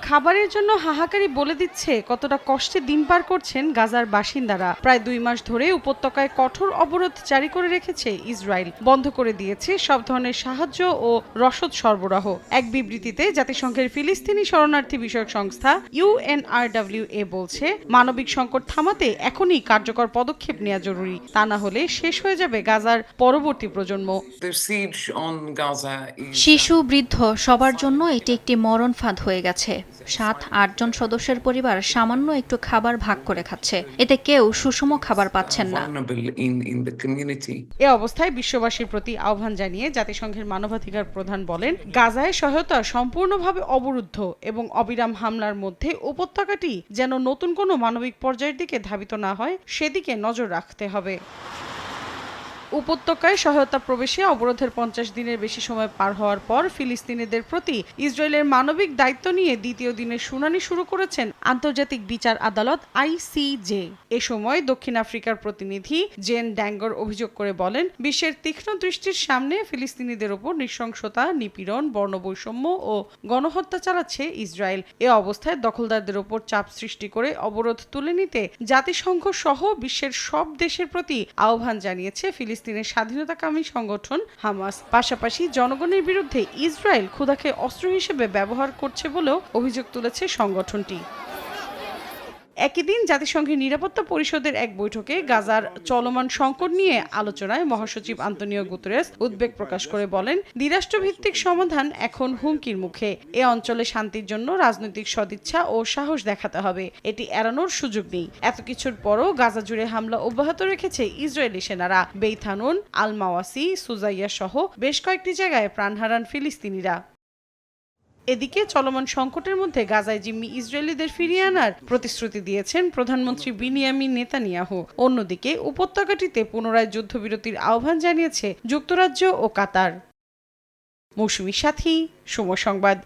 খাবারের জন্য হাহাকারি বলে দিচ্ছে কতটা কষ্টে দিন পার করছেন গাজার বাসিন্দারা। প্রায় 2 মাস ধরে উপত্যকায় কঠোর অবরোধ জারি করে রেখেছে ইসরায়েল, বন্ধ করে দিয়েছে সব ধরনের সাহায্য ও রসদ সরবরাহ। এক বিবৃতিতে জাতিসংঘের ফিলিস্তিনি শরণার্থী বিষয়ক সংস্থা UNRWA বলছে, মানবিক সংকট থামাতে এখনই কার্যকর পদক্ষেপ নেওয়া জরুরি, তা না হলে শেষ হয়ে যাবে গাজার পরবর্তী প্রজন্ম। শিশু, বৃদ্ধ সবার জন্য এটি একটি মরণ ফাঁদ হয়ে গেছে। 7-8 জন সদস্যের পরিবার সামান্য একটু খাবার ভাগ করে খাচ্ছে, এতে কেউ সুষম খাবার পাচ্ছেন না। এ অবস্থায় বিশ্ববাসীর প্রতি আহ্বান জানিয়ে জাতিসংঘের মানবাধিকার প্রধান বলেন, গাজায় সহায়তা সম্পূর্ণভাবে অবরুদ্ধ এবং অবিরাম হামলার মধ্যে উপত্যকাটি যেন নতুন কোনো মানবিক পর্যায়ের দিকে ধাবিত না হয় সেদিকে নজর রাখতে হবে। উপত্যকায় সহায়তা প্রবেশে অবরোধের 50 দিনের বেশি সময় পার হওয়ার পর ফিলিস্তিনিদের প্রতি ইসরায়েলের মানবিক দায়িত্ব নিয়ে দ্বিতীয় দিনের শুনানি শুরু করেছেন আন্তর্জাতিক বিচার আদালত ICJ। এ সময় দক্ষিণ আফ্রিকার প্রতিনিধি জেন ড্যাঙ্গর অভিযোগ করে বলেন, বিশ্বের তীক্ষ্ণ দৃষ্টির সামনে ফিলিস্তিনিদের ওপর নৃশংসতা, নিপীড়ন, বর্ণবৈষম্য ও গণহত্যা চালাচ্ছে ইসরায়েল। এ অবস্থায় দখলদারদের ওপর চাপ সৃষ্টি করে অবরোধ তুলে নিতে জাতিসংঘ সহ বিশ্বের সব দেশের প্রতি আহ্বান জানিয়েছে ফিলিস্তিনের স্বাধীনতাকামী সংগঠন হামাস। পাশাপাশি জনগণের বিরুদ্ধে ইসরায়েল ক্ষুধাকে অস্ত্র হিসেবে ব্যবহার করছে বলেও অভিযোগ তুলেছে সংগঠনটি। একই দিন জাতিসংঘের নিরাপত্তা পরিষদের এক বৈঠকে গাজার চলমান সংকট নিয়ে আলোচনায় মহাসচিব আন্তোনিও গুতেরেস উদ্বেগ প্রকাশ করে বলেন, দ্বিরাষ্ট্রভিত্তিক সমাধান এখন হুমকির মুখে। এ অঞ্চলে শান্তির জন্য রাজনৈতিক সদিচ্ছা ও সাহস দেখাতে হবে, এটি এড়ানোর সুযোগ নেই। এত কিছুর পরও গাজা জুড়ে হামলা অব্যাহত রেখেছে ইসরায়েলি সেনারা। বেইত হানুন, আল মাওয়াসি, সুজাইয়া সহ বেশ কয়েকটি জায়গায় প্রাণ হারান ফিলিস্তিনিরা। এদিকে চলমান সংকটের মধ্যে গাজায় জিম্মি ইসরায়েলিদের ফিরিয়ে আনার প্রতিশ্রুতি দিয়েছেন প্রধানমন্ত্রী বিনিয়ামিন নেতানিয়াহু। অন্যদিকে উপত্যকাটিতে পুনরায় যুদ্ধবিরতির আহ্বান জানিয়েছে যুক্তরাজ্য ও কাতার। মৌসুমী সাথী, সময় সংবাদ।